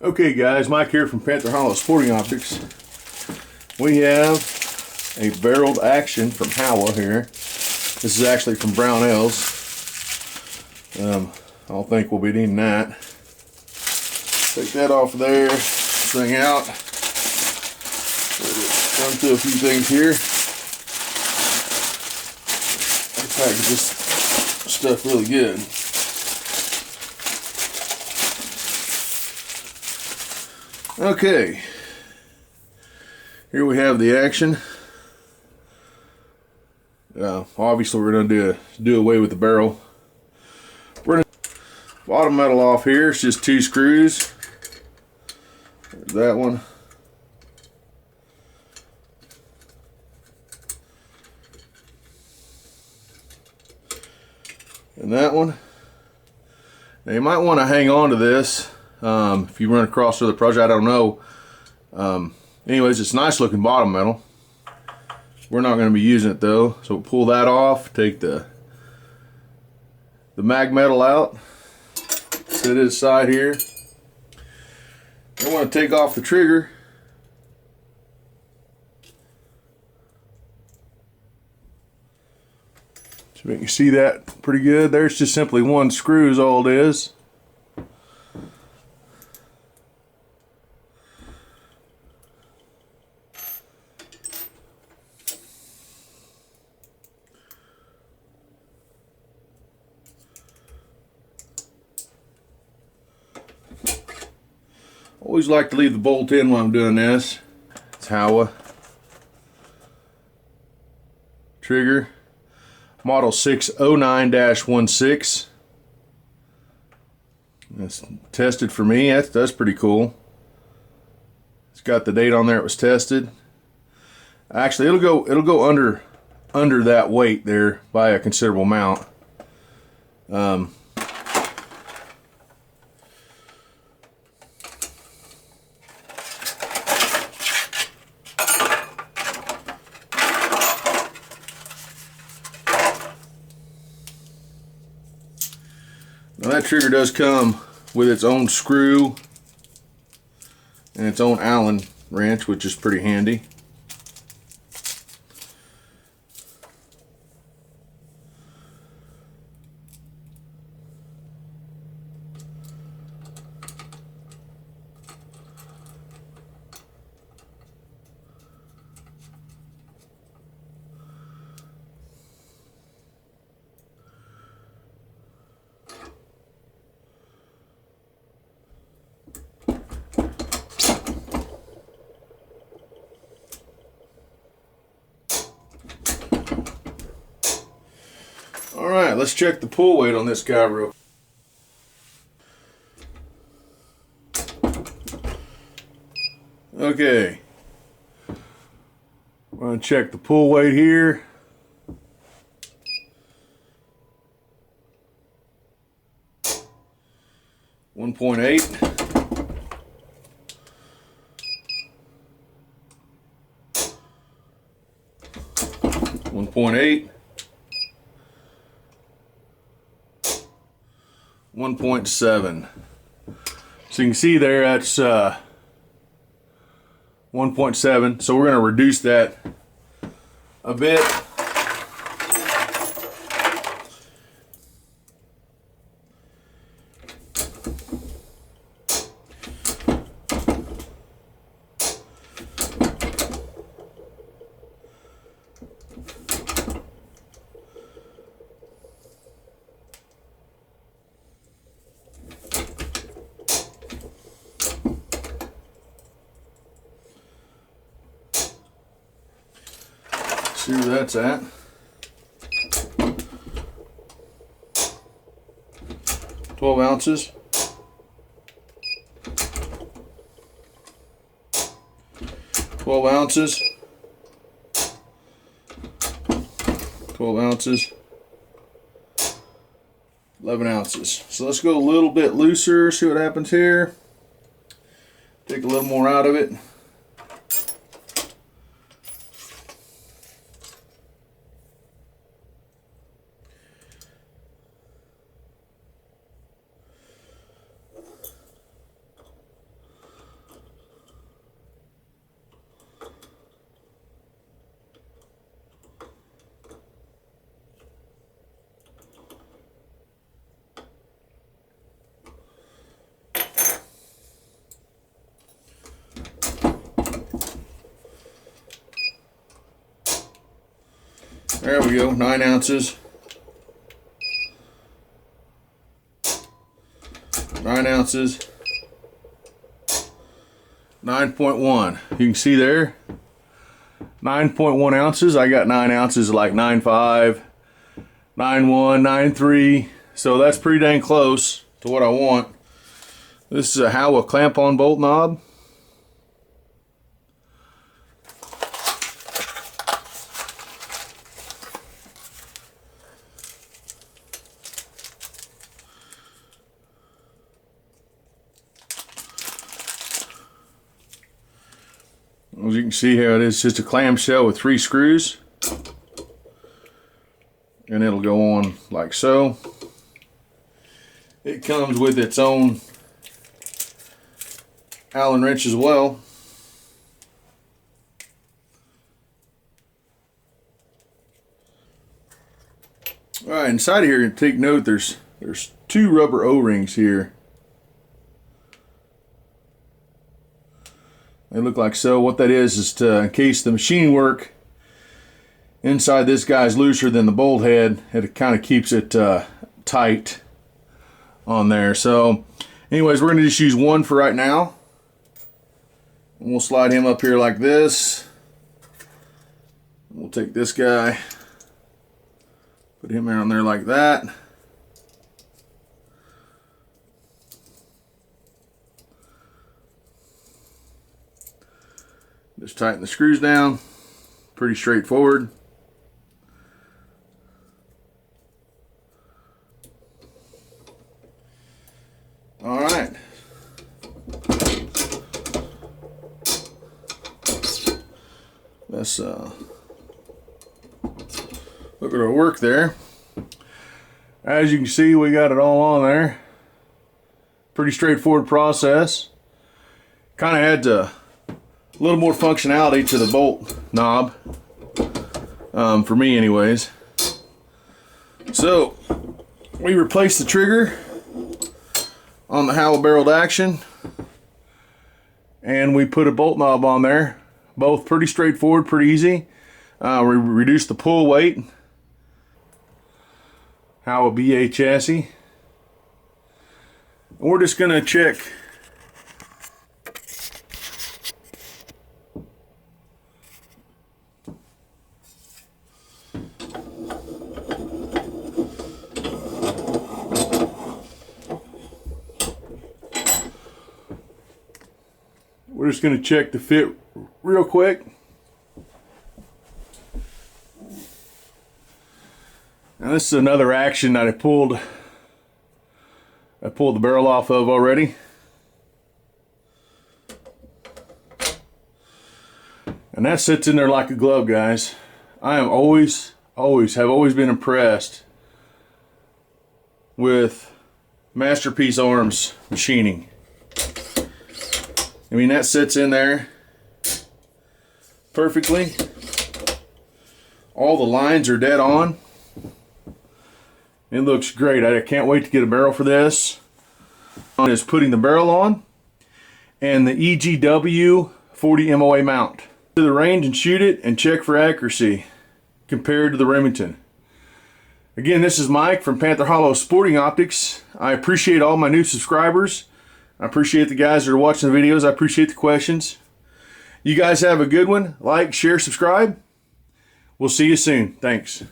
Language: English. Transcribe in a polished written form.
Okay guys, Mike here from Panther Hollow Sporting Objects. We have a barreled action from Howa here. This is actually from Brownells. I don't think we'll be needing that. Take that off of there, this thing out. Run through a few things here. I package this stuff really good. Okay, here we have the action. Obviously we're going to do away with the barrel. We're going to bottom metal off here. It's just 2 screws. There's that one. And that one. Now you might want to hang on to this. If you run across other project, I don't know. Anyways, it's nice looking bottom metal. We're not going to be using it though, so we'll pull that off. Take the mag metal out. Set it aside here. I want to take off the trigger. So you can see that pretty good. There's just simply 1 screw is all it is. Always like to leave the bolt in while I'm doing this. It's Howa. Trigger. Model 609-16. That's tested for me. That's pretty cool. It's got the date on there it was tested. Actually, it'll go under that weight there by a considerable amount. Now that trigger does come with its own screw and its own Allen wrench, which is pretty handy. Alright, let's check the pull weight on this guy real quick. Okay. I'm going to check the pull weight here. .8. 1.8. 1.7. So you can see there that's 1.7. So we're going to reduce that a bit. See where that's at. .12 ounces. .12 ounces. 12 ounces. 11 ounces. So let's go a little bit looser, see what happens here. Take a little more out of it. There we go, 9 ounces. 9 ounces. 9.1. You can see there, 9.1 ounces. I got 9 ounces, like 9.5, 9.1, 9.3. So that's pretty dang close to what I want. This is a Howa clamp-on bolt knob. As you can see here, it is just a clamshell with 3 screws, and it'll go on like so. It comes with its own Allen wrench as well. All right, inside of here, take note, there's 2 rubber O-rings here. They look like so. What that is to, in case the machining work inside this guy's looser than the bolt head, it kind of keeps it tight on there. So anyways, we're going to just use one for right now. And we'll slide him up here like this. We'll take this guy, put him around there like that. Just tighten the screws down. Pretty straightforward. All right. Let's look at our work there. As you can see, we got it all on there. Pretty straightforward process. Kind of had to a little more functionality to the bolt knob, for me anyways. So we replaced the trigger on the Howa barreled action, and we put a bolt knob on there. Both pretty straightforward, pretty easy. We reduced the pull weight. Howa BA chassis. And we're just gonna check the fit real quick. Now this is another action that I pulled the barrel off of already. And that sits in there like a glove, guys. I am always been impressed with Masterpiece Arms machining. I mean, that sits in there perfectly. All the lines are dead on. It looks great. I can't wait to get a barrel for this. On is putting the barrel on and the EGW 40 MOA mount. To the range and shoot it and check for accuracy compared to the Remington. Again, this is Mike from Panther Hollow Sporting Optics. I appreciate all my new subscribers. I appreciate the guys that are watching the videos. I appreciate the questions. You guys have a good one. Like, share, subscribe. We'll see you soon. Thanks.